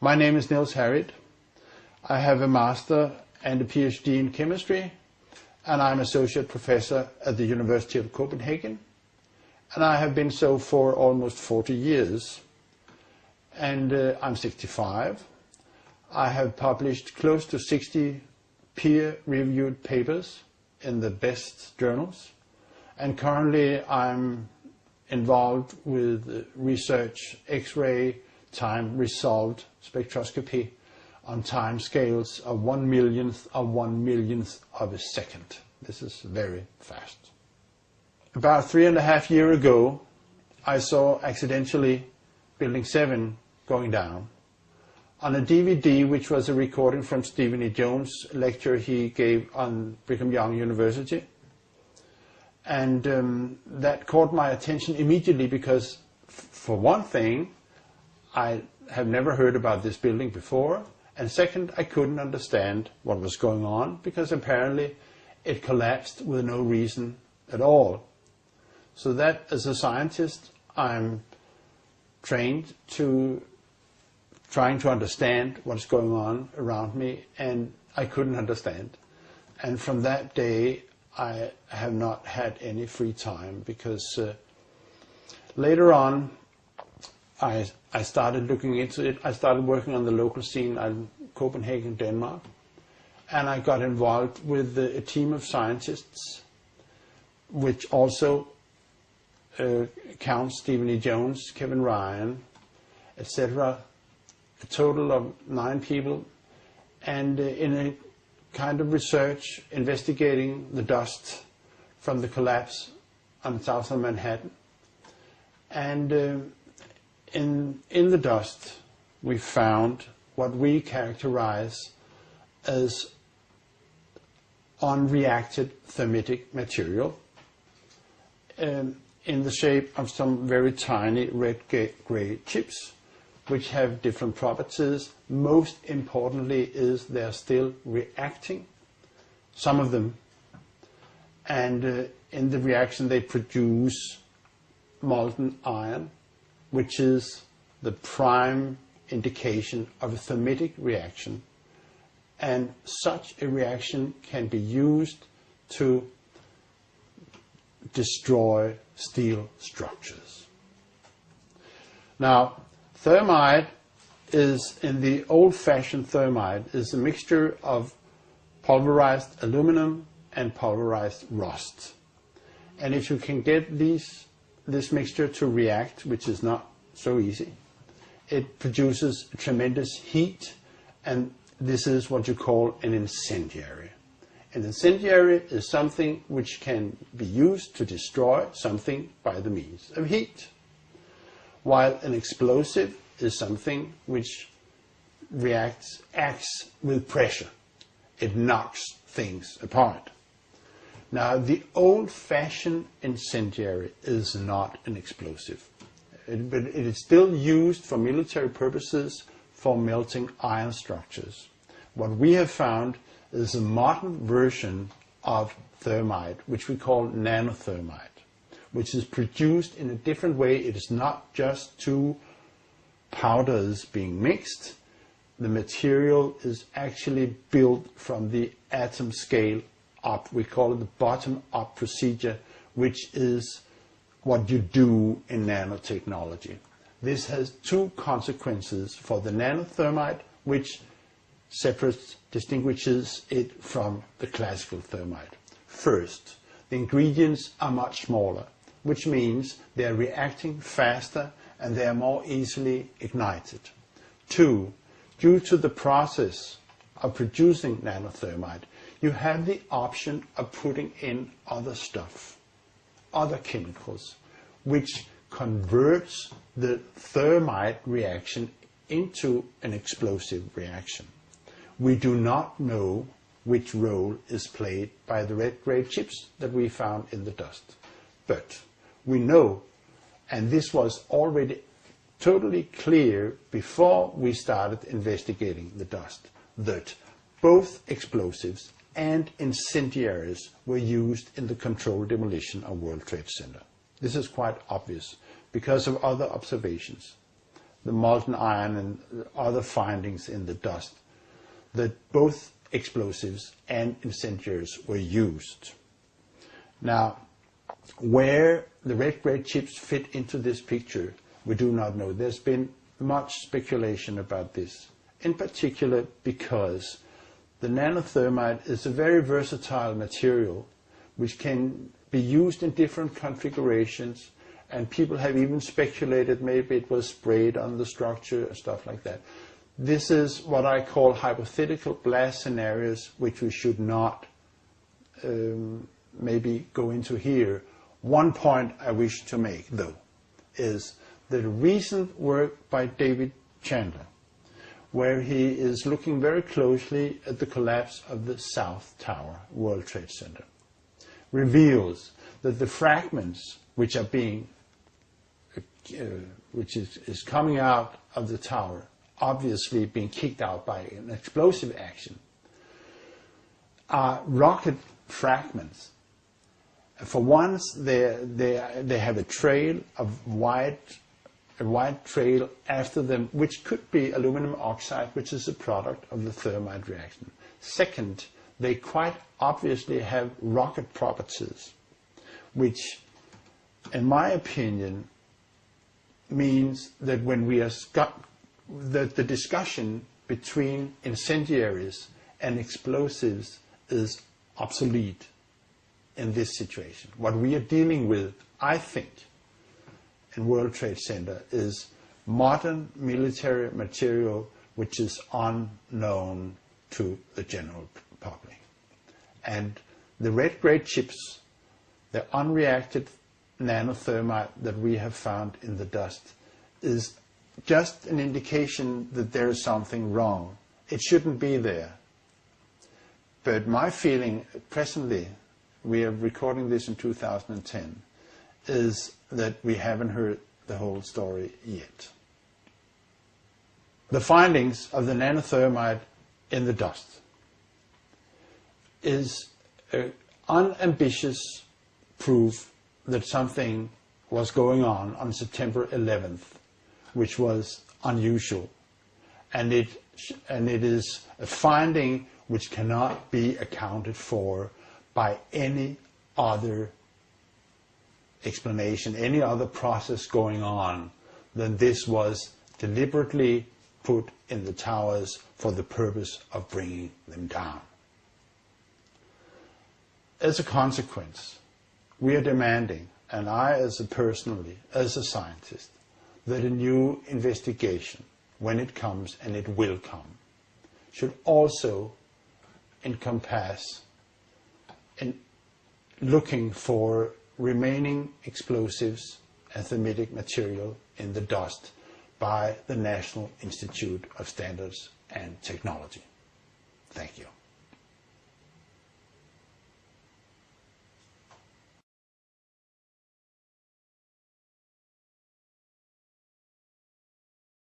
My name is Niels Harrit. I have a master and a PhD in chemistry, and I'm associate professor at the University of Copenhagen, and I have been so for almost 40 years. And I'm 65. I have published close to 60 peer-reviewed papers in the best journals, and currently I'm involved with research X-ray time resolved spectroscopy on time scales of 1/millionth of a second. This is very fast. About 3.5 years ago, I saw accidentally Building 7 going down on a DVD, which was a recording from Stephen E. Jones' lecture he gave on Brigham Young University. And that caught my attention immediately because, for one thing, I have never heard about this building before, and second, I couldn't understand what was going on because apparently it collapsed with no reason at all. So that, as a scientist, I'm trained to trying to understand what's going on around me, and I couldn't understand. And from that day, I have not had any free time because later on, I started looking into it. I started working on the local scene in Copenhagen, Denmark, and I got involved with a team of scientists, which also counts Stephen E. Jones, Kevin Ryan, etc. A total of 9 people, and in a kind of research investigating the dust from the collapse on south of Manhattan. And in the dust we found what we characterize as unreacted thermitic material in the shape of some very tiny red-gray chips, which have different properties. Most importantly is they're still reacting, some of them, and in the reaction they produce molten iron, which is the prime indication of a thermitic reaction, and such a reaction can be used to destroy steel structures. Now, thermite is, in the old-fashioned thermite, is a mixture of pulverized aluminum and pulverized rust. And if you can get this mixture to react, which is not so easy, it produces tremendous heat, and this is what you call an incendiary. An incendiary is something which can be used to destroy something by the means of heat, while an explosive is something which acts with pressure. It knocks things apart. Now, the old-fashioned incendiary is not an explosive, but it is still used for military purposes for melting iron structures. What we have found is a modern version of thermite, which we call nanothermite, which is produced in a different way. It is not just 2 powders being mixed. The material is actually built from the atom scale up. We call it the bottom-up procedure, which is what you do in nanotechnology. This has 2 consequences for the nanothermite, which distinguishes it from the classical thermite. First, the ingredients are much smaller, which means they are reacting faster and they are more easily ignited. 2, due to the process of producing nanothermite, you have the option of putting in other stuff, other chemicals, which converts the thermite reaction into an explosive reaction. We do not know which role is played by the red-gray chips that we found in the dust. But we know, and this was already totally clear before we started investigating the dust, that both explosives and incendiaries were used in the controlled demolition of World Trade Center. This is quite obvious because of other observations. the molten iron and other findings in the dust, that both explosives and incendiaries were used. Now, where the red grade chips fit into this picture, we do not know. There's been much speculation about this, in particular because the nanothermite is a very versatile material which can be used in different configurations, and people have even speculated maybe it was sprayed on the structure and stuff like that. This is what I call hypothetical blast scenarios, which we should not maybe go into here. One point I wish to make, though, is the recent work by David Chandler, where he is looking very closely at the collapse of the South Tower, World Trade Center, reveals that the fragments which are being, which is coming out of the tower, obviously being kicked out by an explosive action, are rocket fragments. For once, they have a trail of a white trail after them, which could be aluminum oxide, which is a product of the thermite reaction. Second, they quite obviously have rocket properties, which, in my opinion, means that when we are that the discussion between incendiaries and explosives is obsolete in this situation. What we are dealing with, I think, in World Trade Center is modern military material which is unknown to the general public. And the red grade chips, the unreacted nanothermite that we have found in the dust, is just an indication that there is something wrong. It shouldn't be there. But my feeling presently, we are recording this in 2010, is that we haven't heard the whole story yet. The findings of the nanothermite in the dust is an unambitious proof that something was going on September 11th, which was unusual. And it is a finding which cannot be accounted for by any other explanation, any other process going on than this was deliberately put in the towers for the purpose of bringing them down. As a consequence, we are demanding, and I personally, as a scientist, that a new investigation, when it comes, and it will come, should also encompass in looking for remaining explosives and thermitic material in the dust by the National Institute of Standards and Technology.